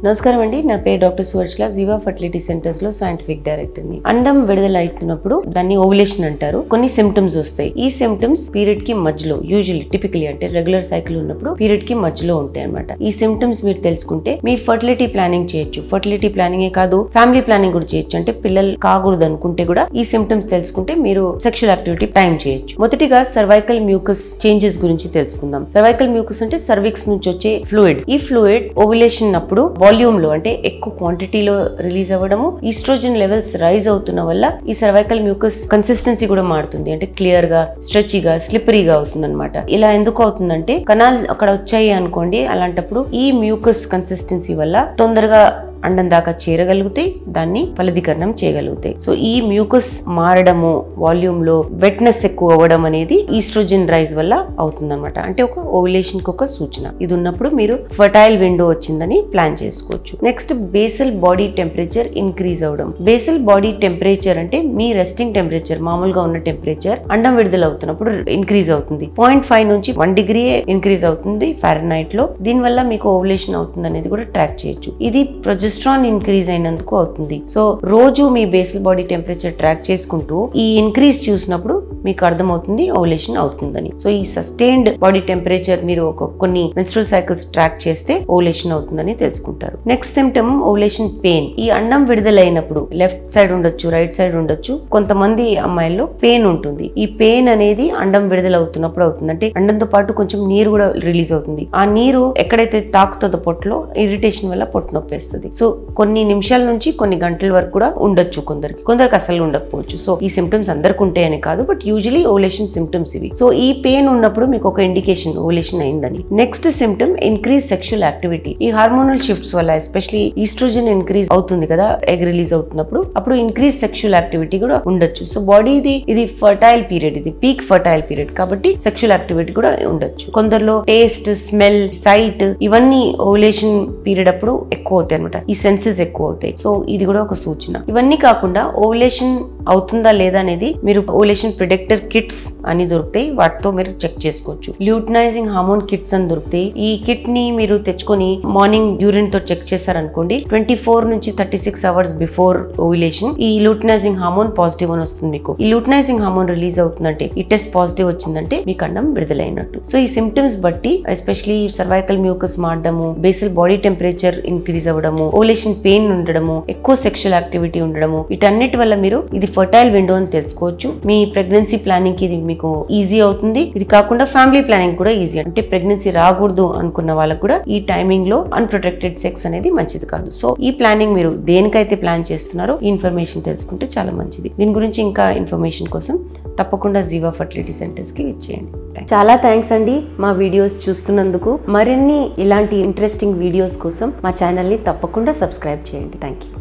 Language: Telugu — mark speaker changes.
Speaker 1: నమస్కారం అండి, నా పేరు డాక్టర్ సువర్చల, జీవా ఫర్టిలిటీ సెంటర్స్ లో సైంటిఫిక్ డైరెక్టర్ ని. అండం విడుదల అవుతున్నప్పుడు దాన్ని ఓవులేషన్ అంటారు. కొన్ని సిమ్టమ్స్ వస్తాయి. ఈ సిమ్టమ్స్ పీరియడ్ కి మధ్యలో, యూజువల్లీ టిపికలీ అంటే రెగ్యులర్ సైకిల్ ఉన్నప్పుడు పీరియడ్ కి మధ్యలో ఉంటాయి అన్నమాట. ఈ సిమ్టమ్స్ మీరు తెలుసుకుంటే మీ ఫర్టిలిటీ ప్లానింగ్ చేయొచ్చు. ఫర్టిలిటీ ప్లానింగే కాదు, ఫ్యామిలీ ప్లానింగ్ కూడా చేయొచ్చు. అంటే పిల్లలు కాకూడదు అనుకుంటే కూడా ఈ సిమ్టమ్స్ తెలుసుకుంటే మీరు సెక్షువల్ యాక్టివిటీ టైం చేయొచ్చు. మొదటిగా సర్వైకల్ మ్యూకస్ చేంజెస్ గురించి తెలుసుకుందాం. సర్వైకల్ మ్యూకస్ అంటే సర్విక్స్ నుంచి వచ్చే ఫ్లూయిడ్. ఈ ఫ్లూయిడ్ ఓవులేషన్ అప్పుడు వాల్యూమ్ లో అంటే ఎక్కువ క్వాంటిటీలో రిలీజ్ అవ్వడము, ఈస్ట్రోజన్ లెవెల్స్ రైజ్ అవుతున్న వల్ల ఈ సర్వైకల్ మ్యూకస్ కన్సిస్టెన్సీ కూడా మారుతుంది. అంటే క్లియర్ గా, స్ట్రెచీగా, స్లిప్పరీగా అవుతుంది అనమాట. ఇలా ఎందుకు అవుతుందంటే కణాలు అక్కడ వచ్చాయి అనుకోండి, అలాంటప్పుడు ఈ మ్యూకస్ కన్సిస్టెన్సీ వల్ల తొందరగా అండం దాకా చేరగలుగుతాయి, దాన్ని ఫలదీకరణం చేయగలుగుతాయి. సో ఈ మ్యూకస్ మారడము, వాల్యూమ్ లో వెట్నెస్ ఎక్కువ అవ్వడం అనేది ఈస్ట్రోజన్ రైజ్ వల్ల అవుతుందన్నమాట. అంటే ఒక ఓవులేషన్ కి ఒక సూచన. ఇది ఉన్నప్పుడు మీరు ఫర్టైల్ విండో వచ్చిందని ప్లాన్ చేసుకోవచ్చు. Next, basal body temperature increase అవ్వడం. బేసల్ బాడీ టెంపరేచర్ అంటే మీ రెస్టింగ్ టెంపరేచర్, మామూలుగా ఉన్న టెంపరేచర్ అండం విడుదల అవుతున్నప్పుడు ఇంక్రీజ్ అవుతుంది. 0.5 నుంచి 1 డిగ్రీ ఇంక్రీజ్ అవుతుంది ఫారెన్హైట్ లో. దీనివల్ల మీకు ఓవులేషన్ అవుతుంది అనేది కూడా ట్రాక్ చేయొచ్చు. ఇది ప్రొజెస్ట్రాన్ ఇంక్రీజ్ అయినందుకు అవుతుంది. సో రోజు మీ బేసల్ బాడీ టెంపరేచర్ ట్రాక్ చేసుకుంటూ ఈ ఇంక్రీజ్ చూసినప్పుడు మీకు అర్థమవుతుంది ఓవులేషన్ అవుతుందని. సో ఈ సస్టైన్డ్ బాడీ టెంపరేచర్ మీరు కొన్ని మెన్స్ట్రువల్ సైకిల్స్ ట్రాక్ చేస్తే ఓవులేషన్ అవుతుందని తెలుసుకుంటారు. Next symptom ovulation pain. ఈ అండం విడుదలైనప్పుడు లెఫ్ట్ సైడ్ ఉండొచ్చు, రైట్ సైడ్ ఉండొచ్చు, కొంతమంది అమ్మాయిల్లో పెయిన్ ఉంటుంది. ఈ పెయిన్ అనేది అండం విడుదల అవుతున్నప్పుడు అవుతుంది. అంటే అండంతో పాటు కొంచెం నీరు కూడా రిలీజ్ అవుతుంది. ఆ నీరు ఎక్కడైతే తాకుతుందో పొట్టలో, ఇరిటేషన్ వల్ల పొట్ట నొప్పేస్తుంది. సో కొన్ని నిమిషాల నుంచి కొన్ని గంటల వరకు కూడా ఉండొచ్చు కొందరికి అసలు ఉండకపోవచ్చు. సో ఈ సిమ్టమ్స్ అందరికి ఉంటాయని కాదు, బట్ యూజువలీ ఓవులేషన్ సిమ్టమ్స్ ఇవి. సో ఈ పెయిన్ ఉన్నప్పుడు మీకు ఒక ఇండికేషన్ ఓవులేషన్ అయిందని. Next symptom increase sexual activity. ఈ హార్మోనల్ షిఫ్ట్స్ వల్ల ఎస్పెషలీ ఈస్ట్రోజన్ ఇంక్రీజ్ అవుతుంది కదా, ఎగ్ రిలీజ్ అవుతున్నప్పుడు, అప్పుడు ఇంక్రీజ్ సెక్షువల్ యాక్టివిటీ కూడా ఉండొచ్చు. సో బాడీ ఇది ఫర్టైల్ పీరియడ్, ఇది పీక్ ఫర్టైల్ పీరియడ్ కాబట్టి సెక్షువల్ యాక్టివిటీ కూడా ఉండొచ్చు. కొందరిలో టేస్ట్, స్మెల్, సైట్ ఇవన్నీ ఓవులేషన్ పీరియడ్ అప్పుడు ఎక్కువ అవుతాయి అనమాట. ఈ సెన్సెస్ ఎక్కువ అవుతాయి. సో ఇది కూడా ఒక సూచన. ఇవన్నీ కాకుండా ఓవులేషన్ అవుతుందా లేదా అనేది మీరు ఓవులేషన్ ప్రిడిక్టర్ కిట్స్ అని దొరుకుతాయి, వాటితో మీరు చెక్ చేసుకోవచ్చు. ల్యూటనైజింగ్ హార్మోన్ కిట్స్ అని దొరుకుతాయి. ఈ కిట్ ని మీరు తెచ్చుకొని మార్నింగ్ యూరిన్ తో చెక్ చేశారనుకోండి, 24 నుంచి 36 అవర్స్ బిఫోర్ ఓవులేషన్ ఈ ల్యూటనైజింగ్ హార్మోన్ పాజిటివ్ అని వస్తుంది మీకు. ఈ ల్యూటనైజింగ్ హార్మోన్ రిలీజ్ అవుతుందంటే, ఈ టెస్ట్ పాజిటివ్ వచ్చిందంటే మీకు అండం విడుదలైనట్టు. సో ఈ సిమ్టమ్స్ బట్టి ఎస్పెషలీ సర్వైకల్ మ్యూకస్ మారడము, బేసల్ బాడీ టెంపరేచర్ ఇంక్రీజ్ అవ్వడము, ఓవులేషన్ పెయిన్ ఉండడము, ఎక్కువ సెక్షువల్ యాక్టివిటీ ఉండడము, వీటన్నిటి వల్ల మీరు ఇది ఫర్టైల్ విండో అని తెలుసుకోవచ్చు. మీ ప్రెగ్నెన్సీ ప్లానింగ్ కి ఇది మీకు ఈజీ అవుతుంది. ఇది కాకుండా ఫ్యామిలీ ప్లానింగ్ కూడా ఈజీ. అంటే ప్రెగ్నెన్సీ రాకూడదు అనుకున్న వాళ్ళకు కూడా ఈ టైమింగ్ లో అన్ప్రొటెక్టెడ్ సెక్స్ అనేది మంచిది కాదు. సో ఈ ప్లానింగ్ మీరు దేనికైతే ప్లాన్ చేస్తున్నారో ఈ ఇన్ఫర్మేషన్ తెలుసుకుంటే చాలా మంచిది. దీని గురించి ఇంకా ఇన్ఫర్మేషన్ కోసం తప్పకుండా జీవా ఫర్టిలిటీ సెంటర్స్ కి విచ్చేయండి. చాలా థ్యాంక్స్ అండి మా వీడియోస్ చూస్తున్నందుకు. మరిన్ని ఇలాంటి ఇంట్రెస్టింగ్ వీడియోస్ కోసం మా ఛానల్ ని తప్పకుండా సబ్స్క్రైబ్ చేయండి. Thank you.